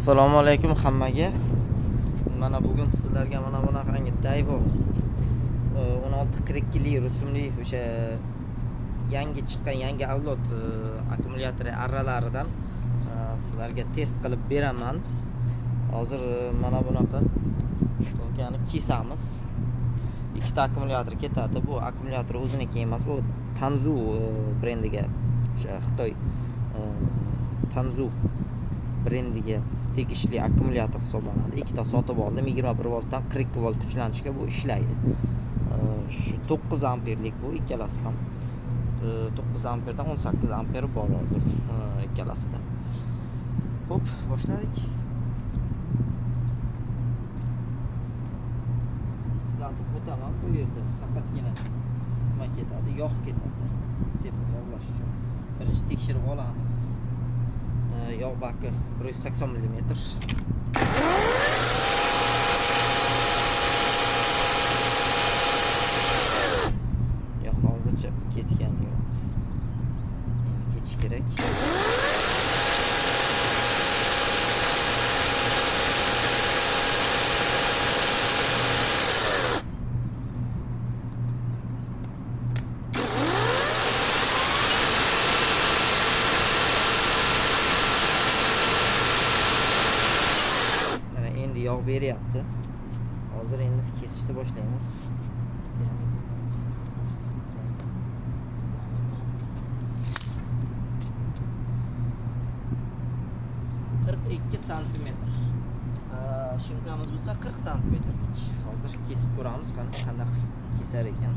Assalomu alaykum hammaga. Mana bugun sizlarga mana bunaqangi Daiwo 1642 rusumli o'sha yangi chiqqan yangi avlod akkumulyator arralaridan sizlarga test qilib beraman. Hozir mana bunaqa to'nkani kesamiz. Ikkita akkumulyator ketadi. Bu akkumulyator o'ziniki emas, bu Tanzu brendiga, o'sha Xitoy Tanzu brendiga tegishli akkumulyator hisoblanadi. Ikkita sotib oldim. 21 voltdan 42 volt kuchlanishga bu ishlaydi. Shu 9 amperlik bu ikkalasi ham. 9 amperdan 18 amper bor hozir ikkalasida. Xo'p, boshladik. Sizlarni o'taman bu yerda faqatgina nima ketadi? Yog' ketadi. Sepib yog'lash uchun. Birinchi tekshirib olamiz. Yog' baki 180 mm. Yo'q, hozircha ketgan yo'q. Endi ketish kerak. Yog' beryapti. Hozir endi kesishni boshlaymiz. 42 santimetr. Shimkamiz bo'lsa 40 santimetrlik. Hozir kesib ko'ramiz qanday kesar ekan.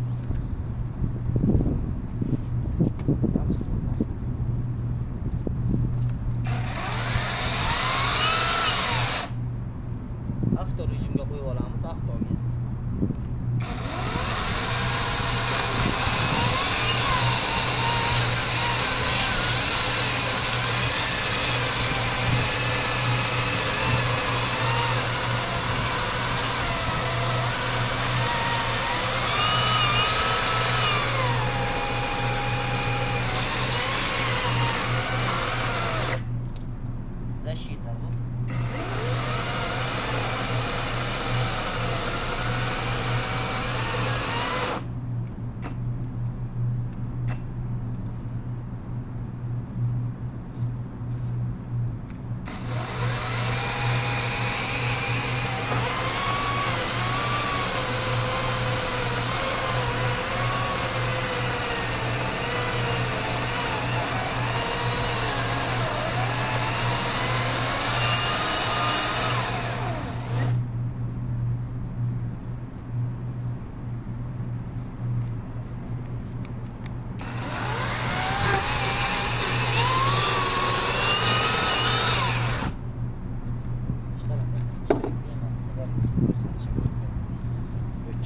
Avto rejimga qo'yib olamiz, avtoga. Защита bu.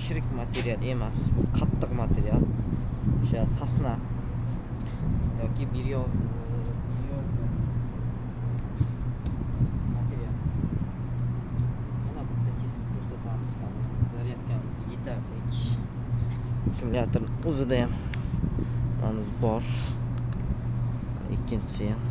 Chirik material emas, bu qattiq material. O'sha sasna yoki biryoz material. Mana bitta kesib ko'rsatamiz ham. Zaryadkamiz yetarlik. Akkumulyator o'zida ham nimamiz bor. Ikkinchisi ham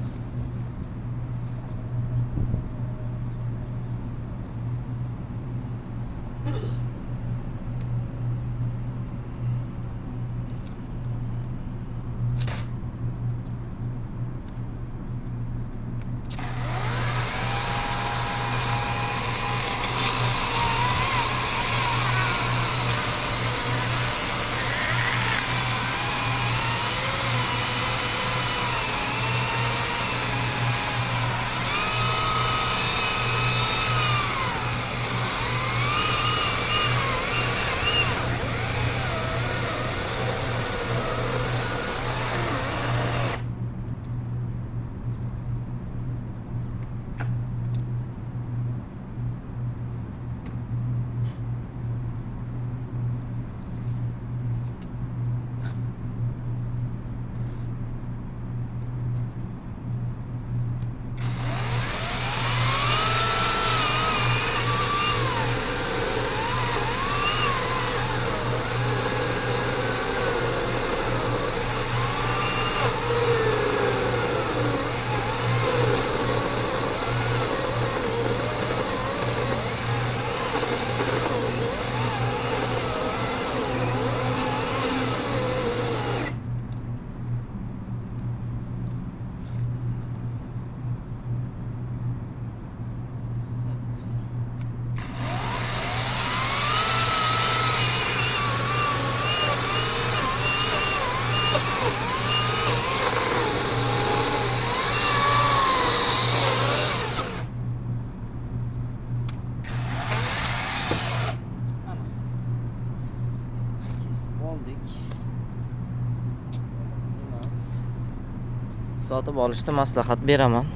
sotib olishda maslahat beraman.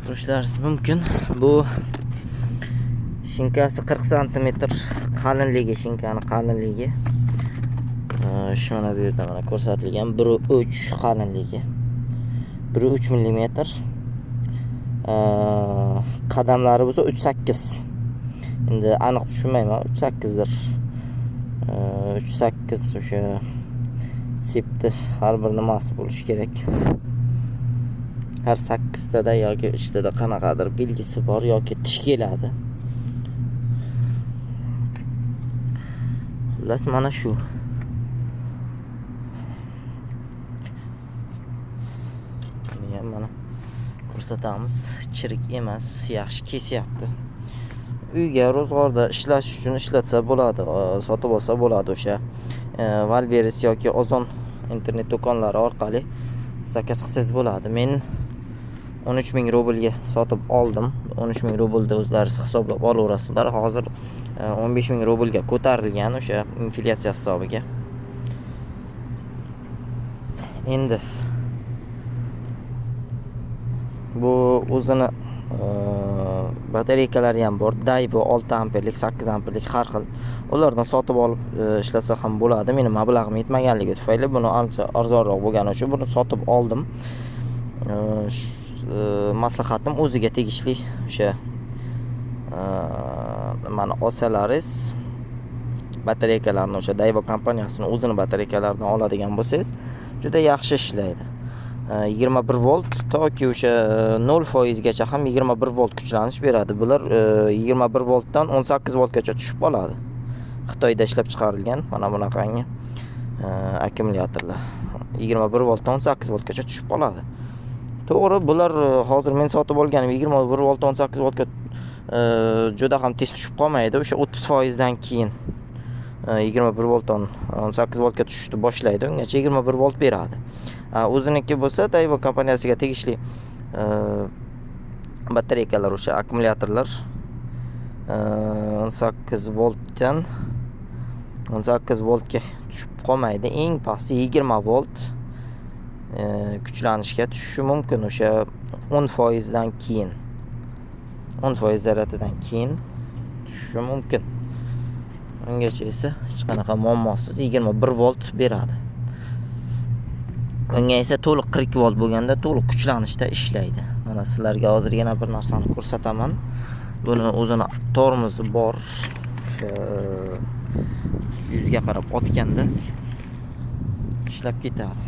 Ko'rishlaringiz mumkin. Bu shinkasi 40 sm qalinligi, shinkani qalinligi. Shu mana bu yerda mana ko'rsatilgan 1.3 qalinligi. 1.3 mm. Qadamlari bo'lsa 3.8. Endi aniq tushunmayman, 3.8 dir. 3.8 o'sha sipti har bir nimasi bo'lishi kerak. Har 8 tada yoki 3 tada qanaqadir belgisi bor yoki tish keladi. Xullas mana shu. Mana ko'rsatamiz. Chirik emas, yaxshi kesyapti. Uyga ro'zg'orda ishlash uchun ishlatsa bo'ladi, sotib olsa bo'ladi. O'sha Valberis yoki Ozon internet do'konlari orqali zakaz qilsangiz bo'ladi. Men 13.000 rublga sotib oldim. 13.000 rublda o'zlaringiz hisoblab olaverasizlar. Hozir 15.000 rublga ko'tarilgan o'sha inflyatsiya hisobiga. Endi bu o'zini batareykalari ham bor. Daivo 6 amperlik, 8 amperlik har xil. Ulardan sotib olib ishlatsa ham bo'ladi. Meni mablag'im yetmaganligi tufayli buni ancha arzonroq bo'lgani uchun buni sotib oldim. Maslahatim o'ziga tegishli o'sha mana olsalaringiz batareykalarni o'sha Daivo kompaniyasining o'zini batareykalaridan oladigan bo'lsangiz juda yaxshi ishlaydi. 21 volt toki o'sha 0% gacha ham 21 volt kuchlanish beradi. Bular 21 voltdan 18 voltgacha tushib qoladi. Xitoyda ishlab chiqarilgan mana bunaqangi akkumulyatorlar 21 voltdan 18 voltgacha tushib qoladi. To'g'ri, bular hozir men sotib olganim 21 volt 18 voltga juda ham tez tushib qolmaydi. O'sha 30% dan keyin 21 voltdan 18 voltga tushishni boshlaydi. Ungacha 21 volt beradi. O'ziniki bo'lsa Daivo kompaniyasiga tegishli batareykalar, o'sha akkumulyatorlar 18 voltdan 18 voltga tushib qolmaydi. Eng pasti 20 volt kuchlanishga tushishi mumkin o'sha 10% dan keyin. 10% zaratidan keyin tushishi mumkin. Ungacha esa hech qanaqa muammosiz 21 volt beradi. Unga esa to'liq 40 volt bo'lganda to'liq kuchlanishda ishlaydi. Mana sizlarga hozir yana bir narsani ko'rsataman. Buni o'zini tormozi bor. O'sha yuzga qarab otganda ishlab ketadi.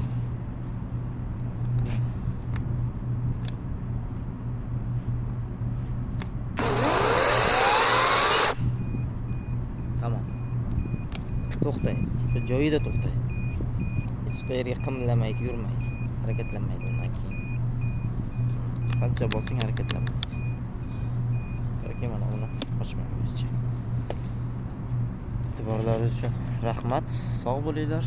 Tamam. To'xtang. Shu joyida to'xtang. Hech qayerga qimlamaydi, yurmaydi. Harakatlanmaydi undan keyin. Qancha bosing harakatlanmaydi. Yoki mana uni ochmaymiz. E'tiborlaringiz uchun rahmat. Sog' bo'linglar.